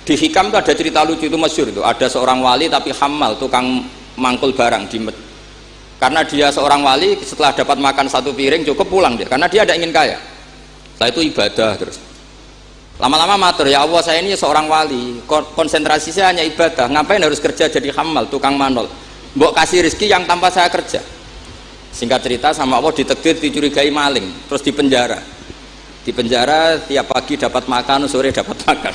Di Hikam itu ada cerita lucu, itu masyhur itu. Ada seorang wali tapi hamal, tukang mangkul barang karena dia seorang wali, setelah dapat makan satu piring cukup pulang dia, karena dia tidak ingin kaya. Setelah itu ibadah terus. Lama-lama matur, ya Allah saya ini seorang wali, konsentrasi saya hanya ibadah, ngapain harus kerja jadi hamal, tukang manol? Mbok kasih rezeki yang tanpa saya kerja. Singkat cerita sama Allah ditakdir dicurigai maling, terus dipenjara. Di penjara tiap pagi dapat makan, sore dapat makan.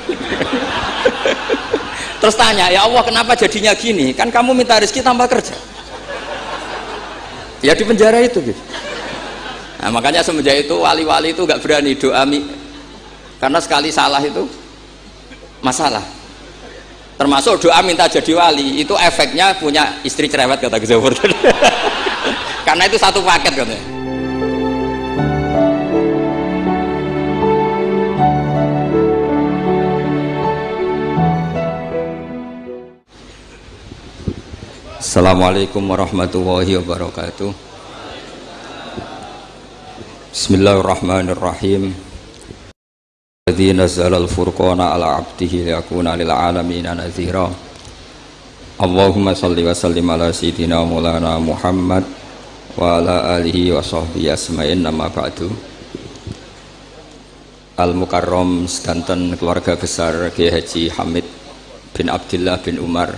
Terus tanya, ya Allah kenapa jadinya gini? Kan kamu minta rezeki tanpa kerja. Ya di penjara itu gitu. Nah, makanya semenjak itu wali-wali itu nggak berani doa karena sekali salah itu masalah. Termasuk doa minta jadi wali itu efeknya punya istri cerewet kata Gus Zafur. Karena itu satu paket katanya. Assalamualaikum warahmatullahi wabarakatuh. Bismillahirrahmanirrahim. Alladzi nazzala al-furqana ala 'abdihi liyakuna lil 'alamin nadhira. Allahumma shalli wa sallim ala sayyidina maulana Muhammad wa ala alihi wa sahbihi asma'in, nama ba'du. Al-Mukarram sedanten keluarga besar Kiai Haji Hamid bin Abdillah bin Umar,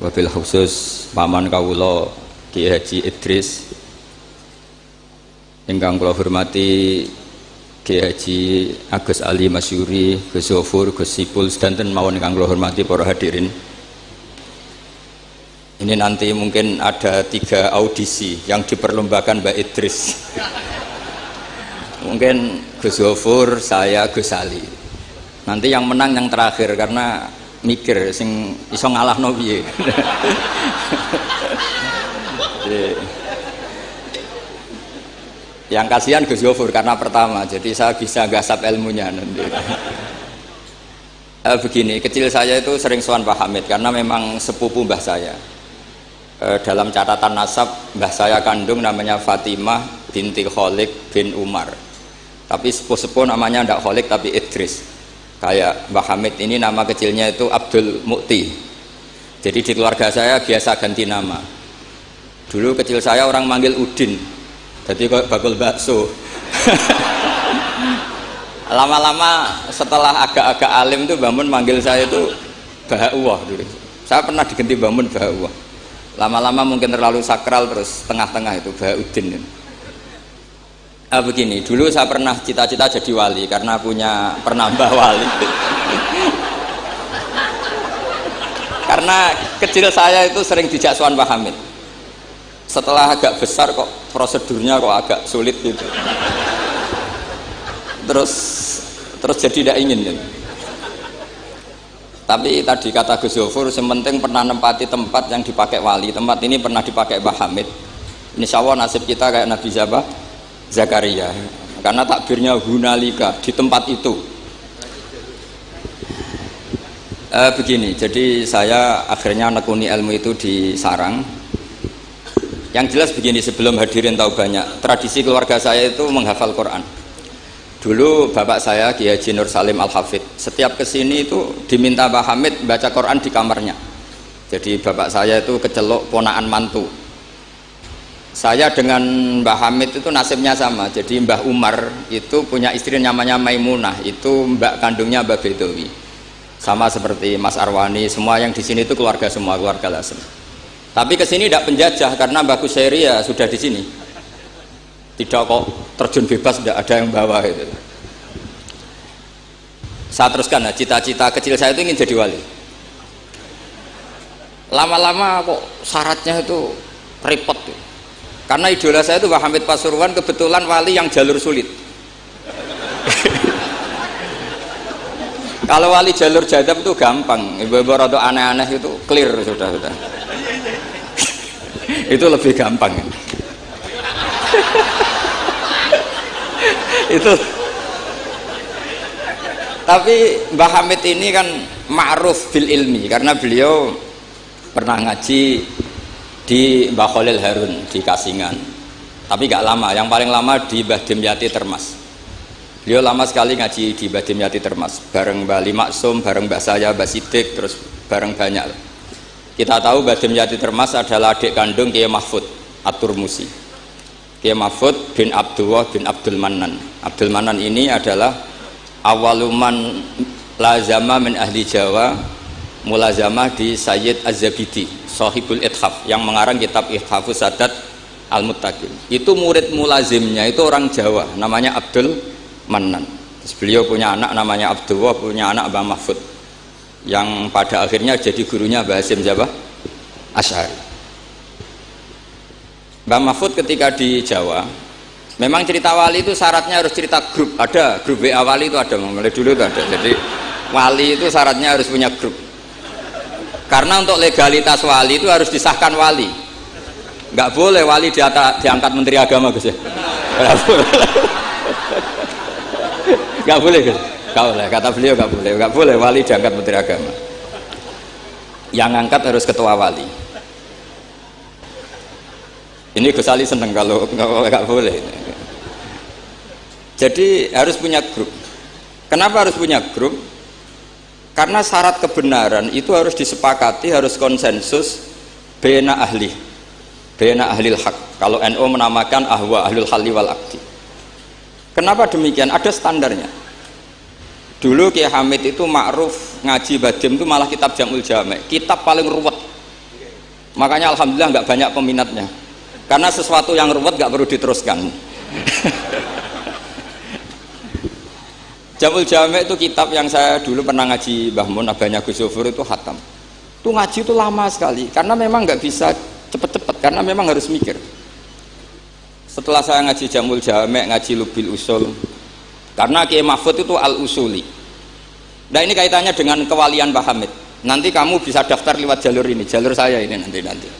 wabil khusus paman kawula Kiai Haji Idris, ingkang kula hormati Kiai Haji Agus Ali Masyuri, Gus Zafur, Gus Sipul sedanten mawon ingkang kula hormati para hadirin. Ini nanti mungkin ada 3 audisi yang diperlombakan Mbak Idris. Mungkin Gus Zafur, saya, Gus Ali. Nanti yang menang yang terakhir karena mikir sing iso ngalahno piye. Yang kasihan Gus Zafur karena pertama, jadi saya bisa gasap ilmunya nanti. Begini, kecil saya itu sering sowan Pak Hamid karena memang sepupu mbah saya. Dalam catatan nasab mbah saya kandung namanya Fatimah binti Kholik bin Umar, tapi sepuh-sepuh namanya tidak Kholik tapi Idris. Kayak Mbah Hamid ini nama kecilnya itu Abdul Mukti. Jadi di keluarga saya biasa ganti nama. Dulu kecil saya orang manggil Udin, jadi kok bakul bakso. Lama-lama setelah agak-agak alim tuh Bamun manggil saya itu Bahauwah dulu. Saya pernah diganti Bamun Bahauwah. Lama-lama mungkin terlalu sakral, terus tengah-tengah itu Bahaudin. Begini, dulu saya pernah cita-cita jadi wali karena punya penambah wali. Karena kecil saya itu sering dijak sowan Pak Hamid. Setelah agak besar kok prosedurnya kok agak sulit gitu. Terus jadi tidak ingin ya. Tapi tadi kata Gus Zafur, sementing pernah nempati tempat yang dipakai wali. Tempat ini pernah dipakai Mbah Hamid. Insya Allah nasib kita kayak Nabi Zakaria, karena takbirnya hunalika, di tempat itu. Begini, jadi saya akhirnya nekuni ilmu itu di sarang. Yang jelas begini, sebelum hadirin tahu banyak, tradisi keluarga saya itu menghafal Quran. Dulu bapak saya Kiai Haji Nur Salim Al-Hafidh setiap kesini itu diminta Mbah Hamid baca Quran di kamarnya. Jadi bapak saya itu kecelok ponakan mantu. Saya dengan Mbah Hamid itu nasibnya sama. Jadi Mbah Umar itu punya istri namanya Maimunah, itu mbak kandungnya Mbah Bedowi. Sama seperti Mas Arwani, semua yang di sini itu keluarga semua, keluarga Lasem. Tapi kesini tidak penjajah karena Mbah Kusairi ya sudah di sini. Tidak kok terjun bebas, tidak ada yang bawa itu. Saya teruskan, nah, cita-cita kecil saya itu ingin jadi wali. Lama-lama kok syaratnya itu repot tuh. Karena idola saya itu Mbah Hamid Pasuruan, kebetulan wali yang jalur sulit. Kalau wali jalur jadab itu gampang, ibu-ibu rada aneh-aneh itu clear sudah. Itu lebih gampang. Itu. Tapi Mbah Hamid ini kan ma'ruf bil ilmi karena beliau pernah ngaji di Mbah Khalil Harun di Kasingan, tapi gak lama, yang paling lama di Mbah Dimyati Termas. Beliau lama sekali ngaji di Mbah Dimyati Termas, bareng Mbah Limaksum, bareng Mbah saya, Mbah Sidik, terus bareng banyak. Kita tahu Mbah Dimyati Termas adalah adik kandung Kiai Mahfud At-Turmusi. Kiai Mahfud bin Abdullah bin Abdul Manan. Abdul Manan ini adalah awaluman lazama min ahli Jawa, mulazamah di Sayyid Az-Zabidi, Sahibul Ithaf, yang mengarang kitab Ithafus Sadat Al-Muttaqin. Itu murid mulazimnya itu orang Jawa, namanya Abdul Manan. Terus beliau punya anak namanya Abdullah, punya anak Mbah Mahfud, yang pada akhirnya jadi gurunya Mbah Hasyim siapa? Asy'ari. Mbah Mahfud ketika di Jawa, memang cerita wali itu syaratnya harus cerita grup. Ada grup WA wali itu ada, mulai dulu itu ada. Jadi wali itu syaratnya harus punya grup. Karena untuk legalitas wali itu harus disahkan wali. Nggak boleh wali diangkat menteri agama, Gus ya. Nggak boleh, Gus. Nggak boleh, kata beliau nggak boleh wali diangkat menteri agama. Yang angkat harus ketua wali. Ini Gus Ali seneng kalau nggak boleh. Jadi harus punya grup. Kenapa harus punya grup? Karena syarat kebenaran itu harus disepakati, harus konsensus bena ahli haq. Kalau NU menamakan ahwa ahlul halli wal aqdi. Kenapa demikian? Ada standarnya. Dulu Kiai Hamid itu ma'ruf ngaji Badim itu malah kitab Jamul Jami', kitab paling ruwet. Makanya alhamdulillah nggak banyak peminatnya. Karena sesuatu yang ruwet nggak perlu diteruskan. Jamul Jami' itu kitab yang saya dulu pernah ngaji Mbah Mun, abahnya Gus Zofur itu khatam. Itu ngaji itu lama sekali karena memang nggak bisa cepet-cepet, karena memang harus mikir. Setelah saya ngaji Jamul Jami', ngaji Lubil Usul, karena Kiai Mahfud itu al-usuli. Nah ini kaitannya dengan kewalian Pak Hamid. Nanti kamu bisa daftar lewat jalur ini, jalur saya ini nanti.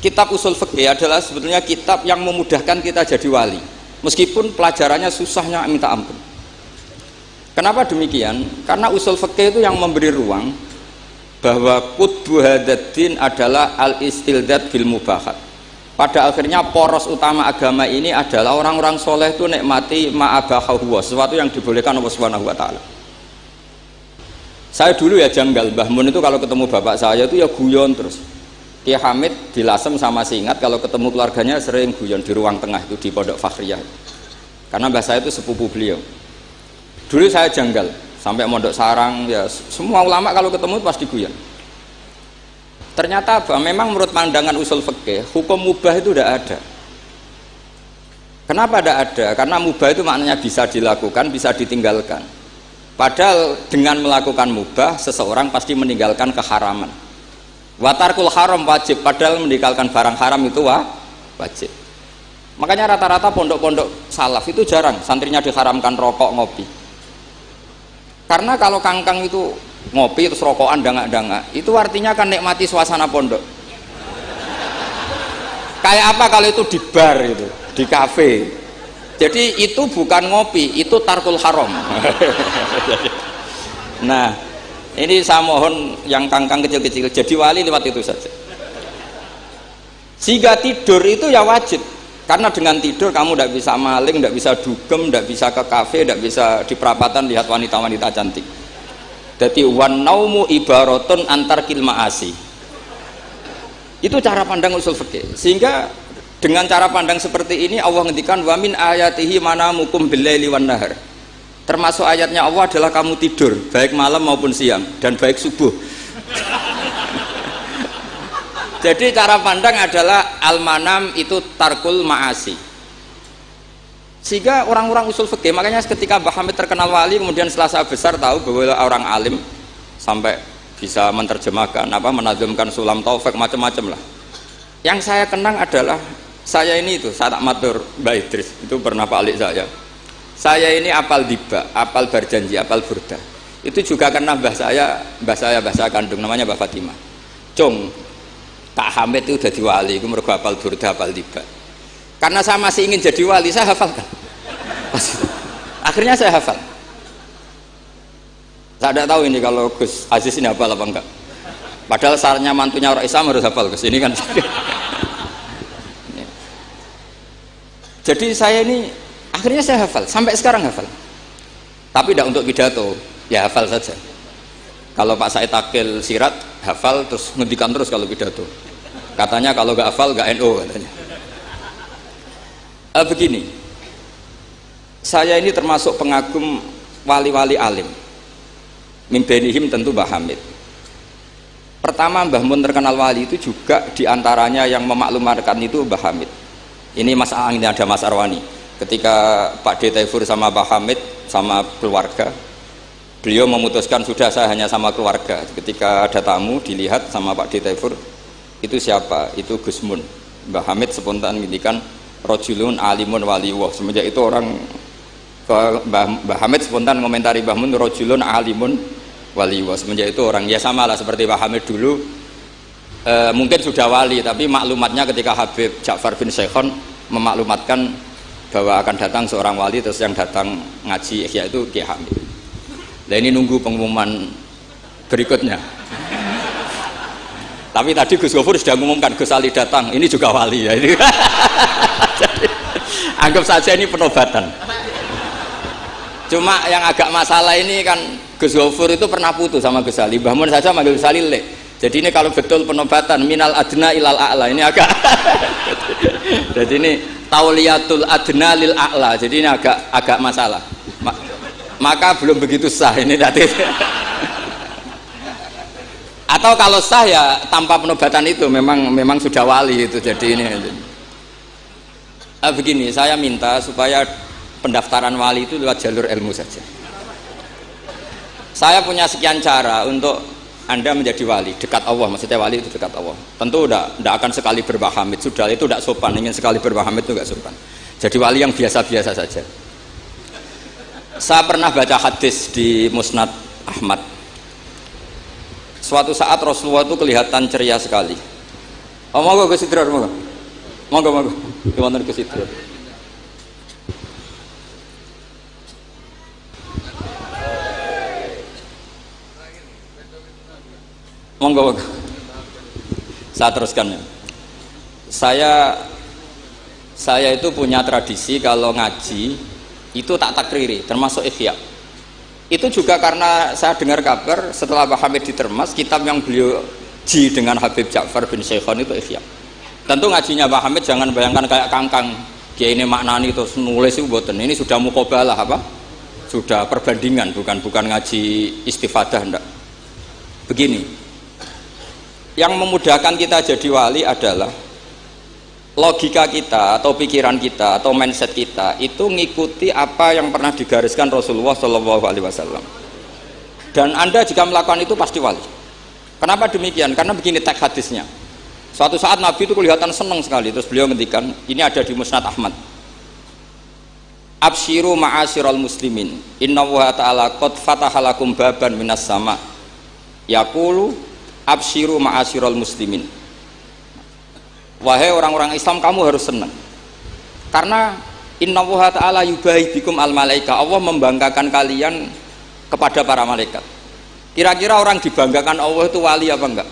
Kitab Usul Fiqih adalah sebetulnya kitab yang memudahkan kita jadi wali, meskipun pelajarannya susahnya minta ampun. Kenapa demikian? Karena Usul Fiqih itu yang memberi ruang bahwa qutbu hadaddin adalah al-istildad bil mubahat. Pada akhirnya poros utama agama ini adalah orang-orang soleh itu nikmati ma'abahahu, sesuatu yang dibolehkan Allah Subhanahu wa ta'ala. Saya dulu ya janggal, Mbah Mun itu kalau ketemu bapak saya itu ya guyon terus. Kiai Hamid di Lasem sama Singat kalau ketemu keluarganya sering guyon di ruang tengah itu di Pondok Fakhriyah. Karena mbah saya itu sepupu beliau. Dulu saya janggal, sampai Mondok Sarang ya semua ulama kalau ketemu pasti guyon. Ternyata memang menurut pandangan usul fikih hukum mubah itu tidak ada. Kenapa tidak ada? Karena mubah itu maknanya bisa dilakukan, bisa ditinggalkan. Padahal dengan melakukan mubah seseorang pasti meninggalkan keharaman. Watarkul haram wajib, padahal meninggalkan barang haram itu wajib. Makanya rata-rata pondok-pondok salaf itu jarang santrinya diharamkan rokok, ngopi. Karena kalau kangkang itu ngopi terus rokokan dangak-dangak, itu artinya kan nikmati suasana pondok. Kayak apa kalau itu di bar itu, di kafe. Jadi itu bukan ngopi, itu tarkul haram. Nah, ini saya mohon yang kangkang kecil-kecil jadi wali lewat itu saja. Sehingga tidur itu ya wajib, karena dengan tidur kamu tidak bisa maling, tidak bisa dugem, tidak bisa ke kafe, tidak bisa di perapatan lihat wanita-wanita cantik. Jadi wan naumu ibaratun antar kilmaasi. Itu cara pandang usul fikih. Sehingga dengan cara pandang seperti ini Allah ngendikan wa min ayatihi manamukum billaili wan nahar. Termasuk ayatnya Allah adalah kamu tidur baik malam maupun siang dan baik subuh. Jadi cara pandang adalah al-manam itu tarkul ma'asi. Sehingga orang-orang usul fikih, makanya ketika Mbah Hamid terkenal wali, kemudian setelah saya besar tahu bahwa orang alim sampai bisa menerjemahkan menazumkan sulam taufik macam-macam lah. Yang saya kenang adalah saya ini itu, saya tak matur Mbak Idris itu pernah Pak Alik saya ini apal diba, apal berjanji, apal burda. Itu juga karena mbah saya kandung namanya Mbah Fatimah. Cung, Pak Hamid itu jadi wali, itu mergo apal burda, apal diba. Karena saya masih ingin jadi wali, saya hafalkan. Akhirnya saya hafal. Saya tidak tahu ini kalau Gus Aziz ini hafal apa enggak. Padahal syaratnya mantunya orang Islam harus hafal Gus. Ini kan. Jadi saya ini Akhirnya saya hafal, sampai sekarang hafal. Tapi tidak untuk pidato, ya hafal saja. Kalau Pak Said Akil sirat, hafal terus ngendikan terus kalau pidato. Katanya kalau nggak hafal nggak NU katanya. Begini, saya ini termasuk pengagum wali-wali alim. Mimbenihim tentu Mbah Hamid. Pertama Mbah Mun terkenal wali itu juga diantaranya yang memaklumatkan itu Mbah Hamid. Ini ini ada Mas Arwani. Ketika Pak D. Taifur sama Mbah Hamid sama keluarga, beliau memutuskan sudah saya hanya sama keluarga. Ketika ada tamu dilihat sama Pak D. Taifur, itu siapa? Itu Gus Mun. Mbah Hamid spontan ngintikan rojulun alimun waliwah. Semenjak itu orang ke Mbah Hamid spontan komentari Mbah Mun rojulun alimun waliwah. Semenjak itu orang ya sama lah seperti Mbah Hamid dulu mungkin sudah wali, tapi maklumatnya ketika Habib Ja'far bin Syekhon memaklumatkan bahwa akan datang seorang wali, terus yang datang ngaji Ihya itu Kiai Hamid. Nah ini nunggu pengumuman berikutnya. Tapi tadi Gus Gofur sudah mengumumkan Gus Ali datang, ini juga wali ya. Ini. Jadi, anggap saja ini penobatan. Cuma yang agak masalah ini kan Gus Gofur itu pernah putus sama Gus Ali. Mbah Mun saja manggil Gus Ali le. Jadi ini kalau betul penobatan minal adna ilal a'la ini agak. Jadi ini tauliyatul adna lil a'la. Jadi ini agak masalah. Maka belum begitu sah ini nanti. Atau kalau sah ya tanpa penobatan itu memang sudah wali itu. Jadi ini begini, saya minta supaya pendaftaran wali itu lewat jalur ilmu saja. Saya punya sekian cara untuk Anda menjadi wali, dekat Allah. Maksudnya wali itu dekat Allah. Tentu tidak akan sekali berbah hamid, sudah itu tidak sopan. Ingin sekali berbah hamid itu tidak sopan. Jadi wali yang biasa-biasa saja. Saya pernah baca hadis di Musnad Ahmad. Suatu saat Rasulullah itu kelihatan ceria sekali. Oh, monggo Gus Idrar, monggo. Gimana Gus Idrar? Monggo. Saya teruskan ya. Saya itu punya tradisi kalau ngaji itu tak takriri, termasuk Ihya. Itu juga karena saya dengar kabar setelah Mbah Hamid ditermas, kitab yang beliau ji dengan Habib Ja'far bin Syekhon itu Ihya. Tentu ngajinya Mbah Hamid jangan bayangkan kayak kangkang dia ini maknani terus nulis itu buatan. Ini sudah muqabalah apa? Sudah perbandingan, bukan ngaji istifadah enggak. Begini, yang memudahkan kita jadi wali adalah logika kita atau pikiran kita atau mindset kita itu ngikuti apa yang pernah digariskan Rasulullah SAW. Dan Anda jika melakukan itu pasti wali. Kenapa demikian? Karena begini teks hadisnya. Suatu saat Nabi itu kelihatan senang sekali, terus beliau ngendikan, ini ada di Musnad Ahmad. Absyiru ma'asyiral muslimin, innallaha ta'ala qad fatahalakum baban minas sama. Yaqulu absyiru ma'asyiral muslimin. Wahai orang-orang Islam, kamu harus senang. Karena innallaha ta'ala yubahi bikum al malaika. Allah membanggakan kalian kepada para malaikat. Kira-kira orang dibanggakan Allah itu wali apa enggak?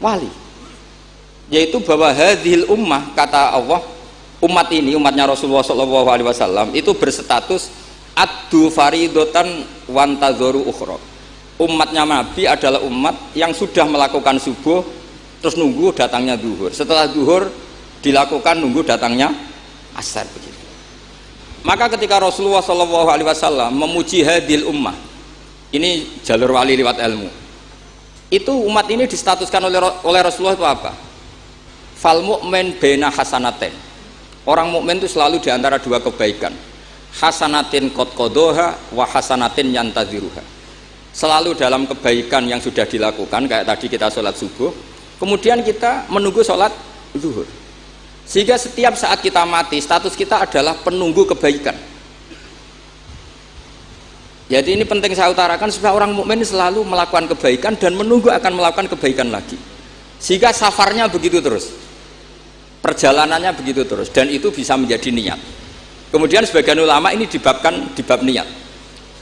Wali. Yaitu bahwa hadhil ummah, kata Allah, umat ini, umatnya Rasulullah SAW itu berstatus addu faridotan wantazoru ukhra. Umatnya Nabi adalah umat yang sudah melakukan subuh terus nunggu datangnya duhur, setelah duhur dilakukan nunggu datangnya asar begitu. Maka ketika Rasulullah SAW memuji hadil ummah, ini jalur wali lewat ilmu, itu umat ini distatuskan oleh Rasulullah itu apa? Fal mu'min baina hasanaten. Orang mukmin itu selalu diantara dua kebaikan, hasanatin qad qadoha wa hasanatin yantaziruha. Selalu dalam kebaikan yang sudah dilakukan, kayak tadi kita sholat subuh, kemudian kita menunggu sholat zuhur, sehingga setiap saat kita mati status kita adalah penunggu kebaikan. Jadi ini penting saya utarakan supaya orang mukmin selalu melakukan kebaikan dan menunggu akan melakukan kebaikan lagi, sehingga safarnya begitu terus, perjalanannya begitu terus, dan itu bisa menjadi niat. Kemudian sebagian ulama ini dibabkan di bab niat.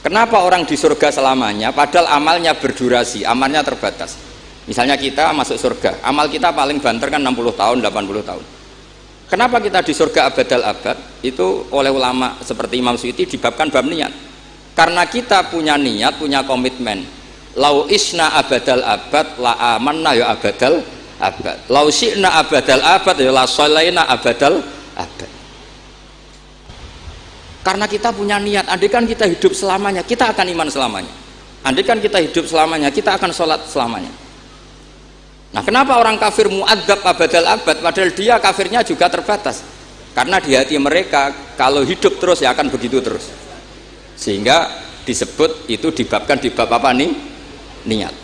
Kenapa orang di surga selamanya padahal amalnya berdurasi, amalnya terbatas. Misalnya kita masuk surga, amal kita paling banter kan 60 tahun, 80 tahun. Kenapa kita di surga abadal abad? Itu oleh ulama seperti Imam Suyuti dibabkan bab niat. Karena kita punya niat, punya komitmen. Lau isna abadal abad la amanna ya abadal abad. Lau syi'na abadal abad ya la sholaina abadal abad. Karena kita punya niat, andai kan kita hidup selamanya, kita akan iman selamanya. Andai kan kita hidup selamanya, kita akan sholat selamanya. Nah, kenapa orang kafir mu'adzab abadal abad padahal dia kafirnya juga terbatas? Karena di hati mereka kalau hidup terus ya akan begitu terus. Sehingga disebut itu dibabkan di bab apa nih? Niat.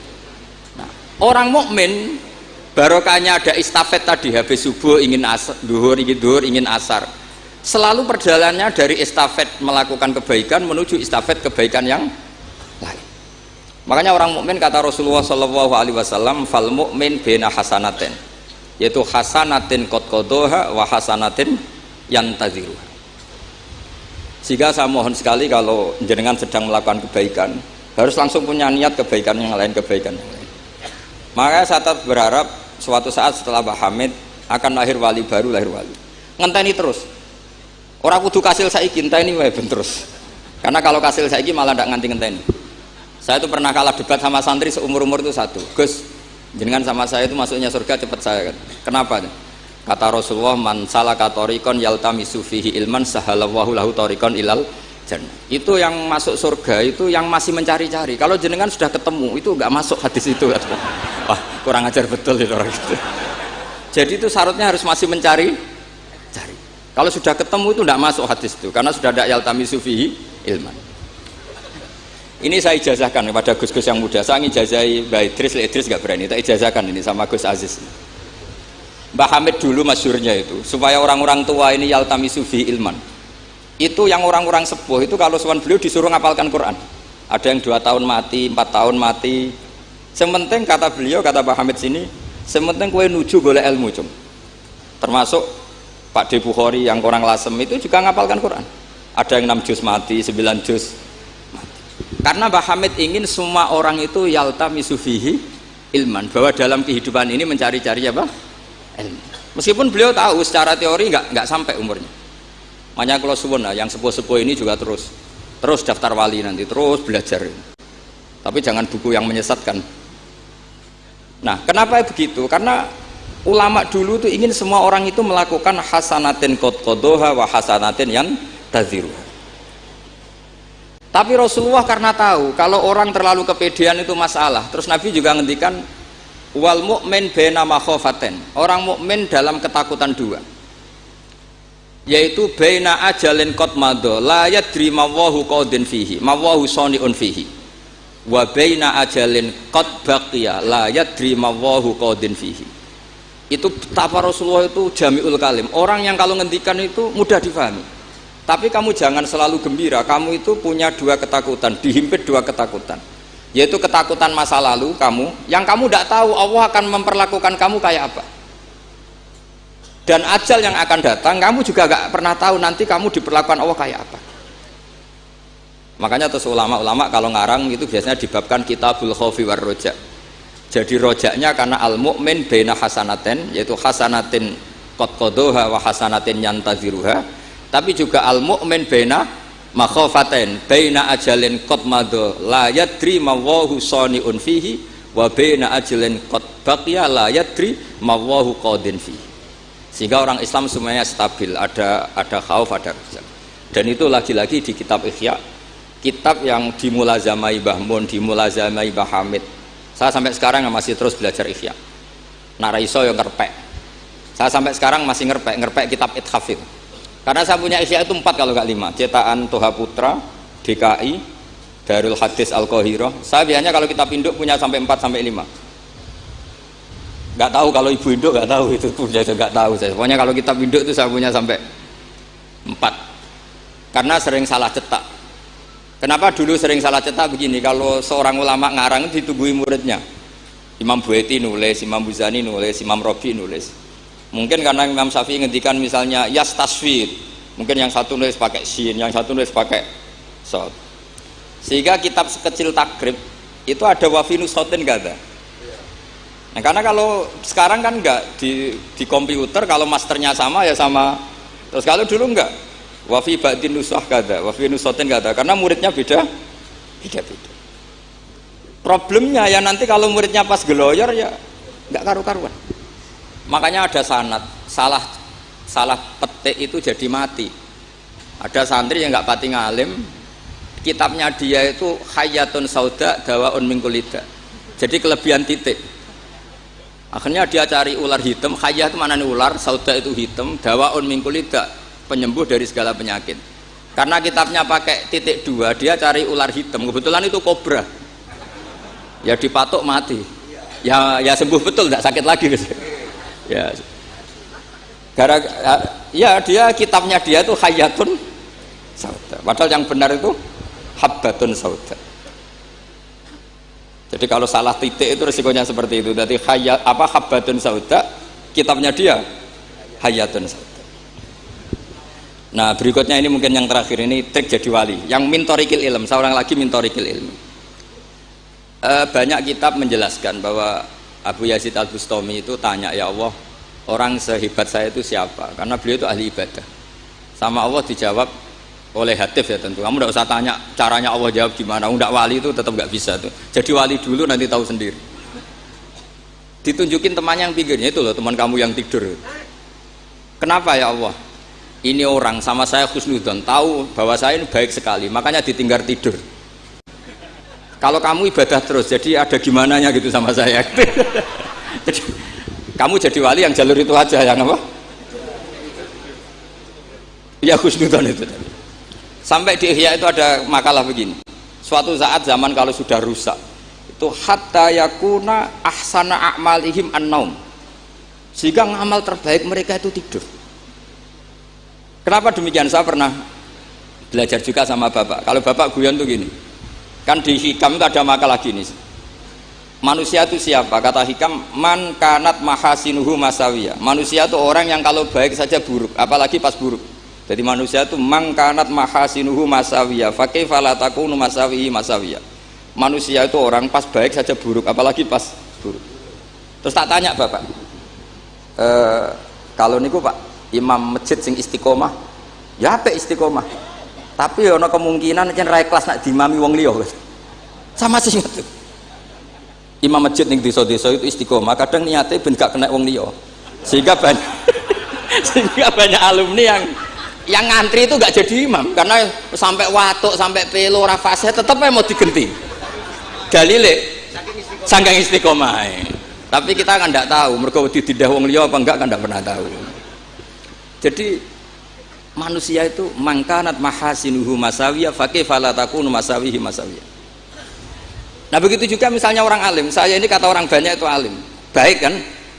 Nah, orang mukmin barokahnya ada istafet tadi, habis subuh ingin asar, duhur ingin asar. Selalu perjalanannya dari estafet melakukan kebaikan menuju estafet kebaikan yang lain. Makanya orang mukmin kata Rasulullah Shallallahu Alaihi Wasallam, fal mukmin bena hasanatin, yaitu hasanatin qad qadaha wa hasanatin yantaziruha. Sehingga saya mohon sekali kalau jenengan sedang melakukan kebaikan harus langsung punya niat kebaikan yang lain, kebaikan yang lain. Makanya saya tetap berharap suatu saat setelah Mbah Hamid akan lahir wali baru, lahir wali. Ngenteni terus. Orang kudu kasil saiki ngenteni wae ben terus. Karena kalau kasil saiki malah ndak nganti ngenteni. Saya itu pernah kalah debat sama santri seumur-umur itu satu. Gus, jenengan sama saya itu masuknya surga cepat saya kan. Kenapa? Kata Rasulullah, man salaka thariqan yaltamisu fihi ilman sahalallahu lahu thariqan ilal jannah. Itu yang masuk surga itu yang masih mencari-cari. Kalau jenengan sudah ketemu itu enggak masuk hadis itu. Wah, kurang ajar betul itu orang itu. Jadi itu syaratnya harus masih mencari. Kalau sudah ketemu itu tidak masuk hadis itu karena sudah ada yaltamisu fihi ilman. Ini saya ijazahkan kepada Gus-Gus yang muda. Saya ngijazahi Mbak Idris nggak berani. Tak ijazahkan ini sama Gus Aziz. Mbah Hamid dulu masyhurnya itu supaya orang-orang tua ini yaltamisu fihi ilman. Itu yang orang-orang sepuh itu kalau sowan beliau disuruh ngapalkan Quran. Ada yang 2 tahun mati, 4 tahun mati. Sementing kata beliau, kata Mbah Hamid sini, sementing kowe nuju golek ilmu cum. Termasuk Pak De Bukhari yang orang Lasem itu juga ngapalkan Quran. Ada yang 6 juz mati, 9 juz mati. Karena Mbah Hamid ingin semua orang itu yaltamisu fihi ilman, bahwa dalam kehidupan ini mencari-cari apa? Ilmu. Meskipun beliau tahu secara teori nggak sampai umurnya. Makanya kalau suwun yang sepuh-sepuh ini juga terus daftar wali nanti, terus belajar. Tapi jangan buku yang menyesatkan. Nah, kenapa begitu? Karena ulama dulu tuh ingin semua orang itu melakukan hasanatin qad qadaha wa hasanatin yang taziruha. Tapi Rasulullah karena tahu kalau orang terlalu kepedean itu masalah. Terus Nabi juga ngendikan wal mu'min baina makhafatin. Orang mukmin dalam ketakutan dua. Yaitu baina ajalin qad madha la yadri ma wallahu qadin fihi, ma wallahu saniun fihi. Wa baina ajalin qad baqiya la yadri ma wallahu qadin fihi. Itu betapa Rasulullah itu jami'ul kalim. Orang yang kalau ngendikan itu mudah difahami. Tapi kamu jangan selalu gembira. Kamu itu punya 2 ketakutan, dihimpit 2 ketakutan. Yaitu ketakutan masa lalu kamu, yang kamu tidak tahu Allah akan memperlakukan kamu kayak apa. Dan ajal yang akan datang, kamu juga gak pernah tahu nanti kamu diperlakukan Allah kayak apa. Makanya terus ulama-ulama kalau ngarang itu biasanya dibabkan kitabul khaufi war roja. Jadi rojaknya karena al-mu'min baina hasanatin, yaitu hasanatin qad qadaha wa hasanatin yantaziruha. Tapi juga al-mu'min baina makhafatin, baina ajalin qad madha la yadri ma wallahu saniun fihi wa baina ajalin qad baqiya la yadri ma wallahu qadin fihi. Sehingga orang Islam semuanya stabil, ada khauf, ada roja. Dan itu lagi-lagi di kitab Ihya, kitab yang dimulazamai Mbah Mun, dimulazamai Mbah Hamid. Saya sampai sekarang masih terus belajar Ihya. Nak ra iso yo ngerpek. Saya sampai sekarang masih ngerpek kitab Ithaf itu. Karena saya punya Ihya itu 4 kalau nggak 5. Cetakan Toha Putra, DKI, Darul Hadis Al-Qahirah. Saya biasanya kalau kitab induk punya sampai 4 sampai 5. Nggak tahu kalau ibu induk nggak tahu itu punya, nggak tahu saya. Pokoknya kalau kitab induk itu saya punya sampai 4. Karena sering salah cetak. Kenapa dulu sering salah cetak begini? Kalau seorang ulama ngarang ditungguin muridnya. Imam Bueti nulis, Imam Buzani nulis, Imam Robi nulis. Mungkin karena Imam Syafi'i ngendikan misalnya yas tasfid, mungkin yang satu nulis pakai shin, yang satu nulis pakai shod. Sehingga kitab sekecil takrib itu ada wafinu shotin gak ada. Nah, karena kalau sekarang kan enggak di komputer kalau masternya sama ya sama. Terus kalau dulu enggak. Wa fi ba'din nusah kada, wa fi nusatin kada, karena muridnya beda. Problemnya ya nanti kalau muridnya pas geloyor ya enggak karu-karuan. Makanya ada sanad, salah petik itu jadi mati. Ada santri yang enggak pati ngalim, kitabnya dia itu Hayatun Sauda Dawaun min Kulida. Jadi kelebihan titik. Akhirnya dia cari ular hitam, khayah itu mana nih ular, sauda itu hitam, dawaun min kulida, penyembuh dari segala penyakit. Karena kitabnya pakai titik 2, dia cari ular hitam, kebetulan itu kobra. Ya dipatok mati. Ya sembuh betul, tidak sakit lagi. Ya. Ya dia kitabnya dia itu Hayatun Sauda. Padahal yang benar itu Habbatun Sauda. Jadi kalau salah titik itu resikonya seperti itu. Jadi Habbatun Sauda, kitabnya dia Hayatun Sauda. Nah berikutnya ini mungkin yang terakhir, ini trik jadi wali. Yang mintorikil ilm, seorang lagi mintorikil ilm. Banyak kitab menjelaskan bahwa Abu Yazid Al-Bustami itu tanya, ya Allah, orang sehebat saya itu siapa? Karena beliau itu ahli ibadah. Sama Allah dijawab oleh hatif ya tentu. Kamu tidak usah tanya caranya Allah jawab gimana. Tidak wali itu tetap nggak bisa tuh. Jadi wali dulu nanti tahu sendiri. Ditunjukin temannya yang pinggirnya itu loh, teman kamu yang tidur. Kenapa ya Allah? Ini orang sama saya husnudzon, tahu bahwa saya ini baik sekali, makanya ditinggal tidur. Kalau kamu ibadah terus, jadi ada gimananya gitu sama saya. Jadi, kamu jadi wali yang jalur itu aja, yang apa? Ya husnudzon itu. Sampai di Ihya itu ada makalah begini. Suatu saat zaman kalau sudah rusak, itu hatta yakuna ahsana a'malihim an-naum. Sehingga amal terbaik mereka itu tidur. Kenapa demikian? Saya pernah belajar juga sama bapak. Kalau bapak guyon tuh gini. Kan di Hikam itu ada makalah gini. Manusia itu siapa? Kata Hikam, man kanat mahasinuhu masawiyah. Manusia itu orang yang kalau baik saja buruk, apalagi pas buruk. Jadi manusia itu mangkanat mahasinuhu masawiyah, fakih falatakunu masawihi masawiyah. Manusia itu orang pas baik saja buruk, apalagi pas buruk. Terus tak tanya bapak, kalau niku pak imam masjid sing istiqomah, ya apa istiqomah? Tapi ono kemungkinan jen rai kelas nak dimami wong liya. Sama sih itu. Imam masjid ning desa-desa itu istiqomah, kadang niatnya ben gak kena wong liya. Sehingga banyak alumni yang ngantri itu gak jadi imam karena sampai watuk sampai pelo rafasnya tetap mau digenti dalile sanggang istiqomah. Tapi kita kan tidak tahu mereka ditindah wong liya apa enggak kan tidak pernah tahu. Jadi manusia itu mangkanat mahasinuhu masawiyah fakih falatakunu masawihi masawiyah. Nah begitu juga misalnya orang alim, saya ini kata orang banyak itu alim baik kan,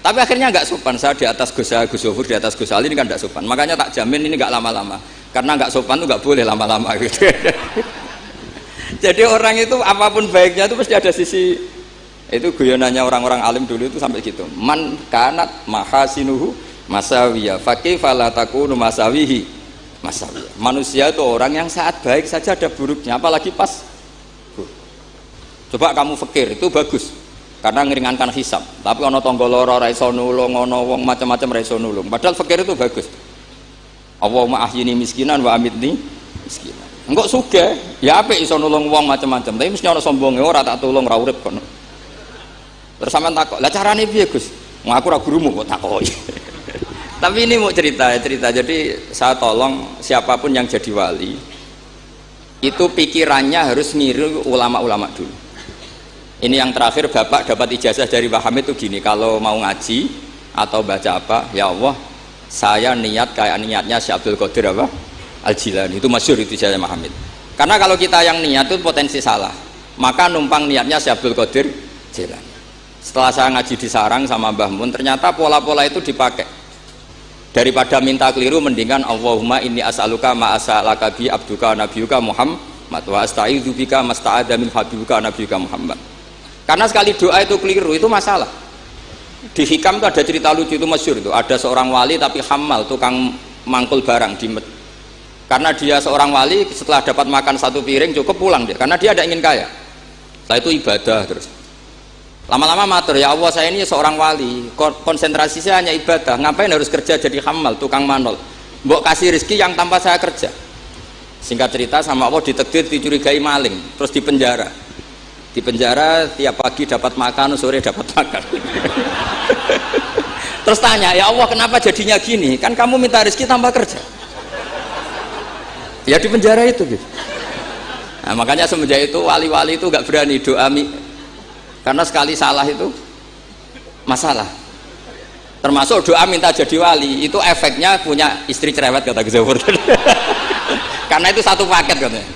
tapi akhirnya nggak sopan. Saya di atas Gus Zofur, di atas Gus Ali ini kan nggak sopan. Makanya tak jamin ini nggak lama-lama. Karena nggak sopan itu nggak boleh lama-lama gitu. Jadi orang itu apapun baiknya itu pasti ada sisi. Itu guyonannya orang-orang alim dulu itu sampai gitu. Man kanat mahasinuhu masawiyah fakih falatakunu masawihi masawiyah. Manusia itu orang yang saat baik saja ada buruknya, apalagi pas buruk. Coba kamu fikir itu bagus. Karena ngeringankan hisab, tapi ono tangga lara ra iso nulung, ono wong macam-macam ra iso nulung. Padahal fikir itu bagus. Allahumma ahyini miskinan wa amitni miskinan. Engkok sugih, ya apik iso nulung wong macam-macam, tapi mesti ono sombonge ora tak tulung ra urip kono. Terus sampean takok, "Lah carane piye, Gus?" Wong aku ora gurumu kok takoki. Tapi ini mau cerita. Jadi saya tolong siapapun yang jadi wali itu pikirannya harus ngiru ulama-ulama dulu. Ini yang terakhir, bapak dapat ijazah dari Pak Hamid itu gini, kalau mau ngaji atau baca apa, ya Allah saya niat kayak niatnya Syekh Abdul Qadir apa? Al-Jilani. Itu masyhur itu ijazah Pak Hamid. Karena kalau kita yang niat itu potensi salah, maka numpang niatnya Syekh Abdul Qadir Jilani. Setelah saya ngaji di sarang sama Mbah Mun, ternyata pola-pola itu dipakai. Daripada minta keliru, mendingan Allahumma inni as'aluka ma as'alaka bi abduka nabiyuka Muhammad wa asta'idzu bika masta'adza min habibuka nabiyuka Muhammad. Karena sekali doa itu keliru itu masalah. Di Hikam itu ada cerita lucu itu masyhur itu. Ada seorang wali tapi hamal, tukang mangkul barang di karena dia seorang wali, setelah dapat makan satu piring cukup pulang dia. Karena dia ada ingin kaya. Setelah itu ibadah terus. Lama-lama matur, ya Allah saya ini seorang wali, konsentrasi saya hanya ibadah, ngapain harus kerja jadi hamal, tukang manol, mbok kasih rezeki yang tanpa saya kerja. Singkat cerita sama Allah ditakdir dicurigai maling, terus dipenjara tiap pagi dapat makan, sore dapat makan. Terus tanya, ya Allah kenapa jadinya gini, kan kamu minta rezeki tanpa kerja. Ya di penjara itu gitu. Nah, makanya semenjak itu wali-wali itu gak berani doa karena sekali salah itu masalah. Termasuk doa minta jadi wali itu efeknya punya istri cerewet kata Gus Zafur. Karena itu satu paket katanya.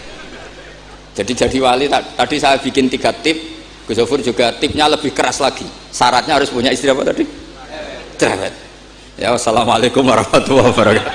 Jadi wali tadi saya bikin 3 tip, Gus Zafur juga tipnya lebih keras lagi. Syaratnya harus punya istri apa tadi? Cerewet. Ya, wassalamualaikum warahmatullahi wabarakatuh.